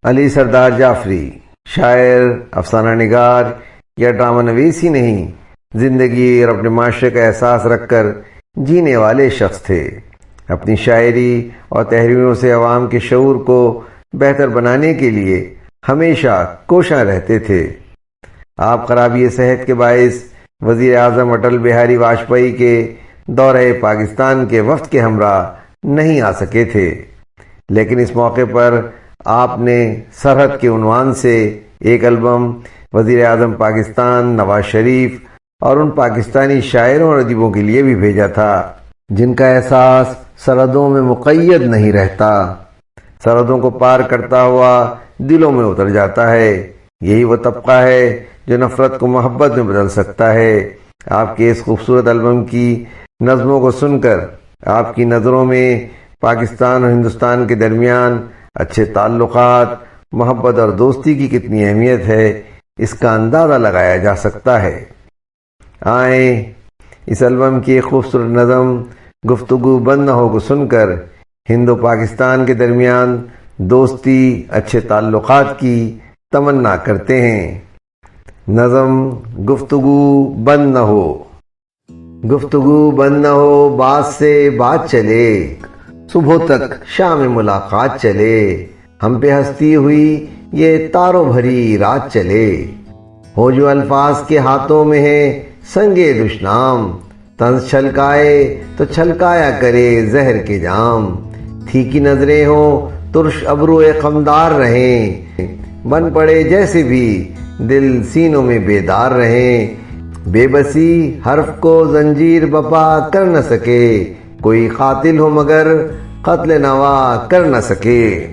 علی سردار جعفری شاعر، افسانہ نگار یا ڈرامہ نویس ہی نہیں، زندگی اور اپنے معاشرے کا احساس رکھ کر جینے والے شخص تھے۔ اپنی شاعری اور تحریروں سے عوام کے شعور کو بہتر بنانے کے لیے ہمیشہ کوشاں رہتے تھے۔ آپ خرابی صحت کے باعث وزیر اعظم اٹل بہاری واجپئی کے دورہ پاکستان کے وفد کے ہمراہ نہیں آ سکے تھے، لیکن اس موقع پر آپ نے سرحد کے عنوان سے ایک البم وزیر اعظم پاکستان نواز شریف اور ان پاکستانی شاعروں اور ادیبوں کے لیے بھی بھیجا تھا جن کا احساس سرحدوں میں مقید نہیں رہتا، سرحدوں کو پار کرتا ہوا دلوں میں اتر جاتا ہے۔ یہی وہ طبقہ ہے جو نفرت کو محبت میں بدل سکتا ہے۔ آپ کے اس خوبصورت البم کی نظموں کو سن کر آپ کی نظروں میں پاکستان اور ہندوستان کے درمیان اچھے تعلقات، محبت اور دوستی کی کتنی اہمیت ہے، اس کا اندازہ لگایا جا سکتا ہے۔ آئیں اس البم کی ایک خوبصورت نظم گفتگو بند نہ ہو کو سن کر ہند و پاکستان کے درمیان دوستی، اچھے تعلقات کی تمنا کرتے ہیں۔ نظم گفتگو بند نہ ہو۔ گفتگو بند نہ ہو، بات سے بات چلے، صبح تک شام ملاقات چلے، ہم پہ ہستی ہوئی یہ تاروں بھری رات چلے، ہو جو الفاظ کے ہاتھوں میں ہے سنگے دشنام، طنز چھلکائے تو چھلکایا کرے زہر کے جام، تھیکی نظریں ہوں ترش ابرو قمدار رہیں، بن پڑے جیسے بھی دل سینوں میں بیدار رہیں، بے بسی حرف کو زنجیر بپا کر نہ سکے، کوئی قاتل ہو مگر قتل نوا کر نہ سکے،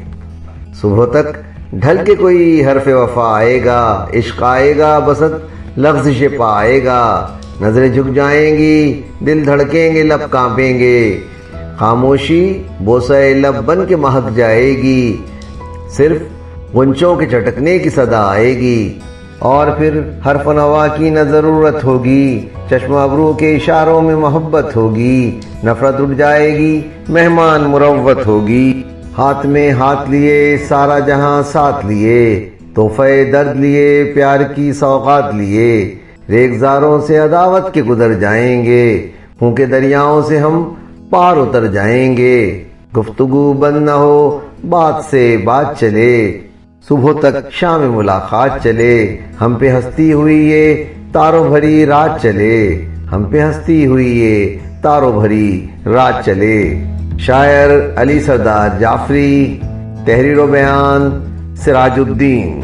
صبح تک ڈھل کے کوئی حرف وفا آئے گا، عشق آئے گا بسط لغزش پائے گا، نظریں جھک جائیں گی، دل دھڑکیں گے، لب کانپیں گے، خاموشی بوسہ لب بن کے مہک جائے گی، صرف غنچوں کے چٹکنے کی صدا آئے گی، اور پھر حرف نوا کی نہ ضرورت ہوگی، چشم ابرو کے اشاروں میں محبت ہوگی، نفرت اٹھ جائے گی، مہمان مروت ہوگی، ہاتھ میں ہاتھ لیے سارا جہاں ساتھ لیے، تحفے درد لیے پیار کی سوغات لیے، ریگزاروں سے عداوت کے گزر جائیں گے، خون کے دریاؤں سے ہم پار اتر جائیں گے، گفتگو بند نہ ہو، بات سے بات چلے، صبح تک شام ملاقات چلے، ہم پہ ہستی ہوئی یہ تاروں بھری رات چلے، ہم پہ ہستی ہوئی یہ تاروں بھری رات چلے۔ شاعر علی سردار جعفری، تحریر و بیان سراج الدین۔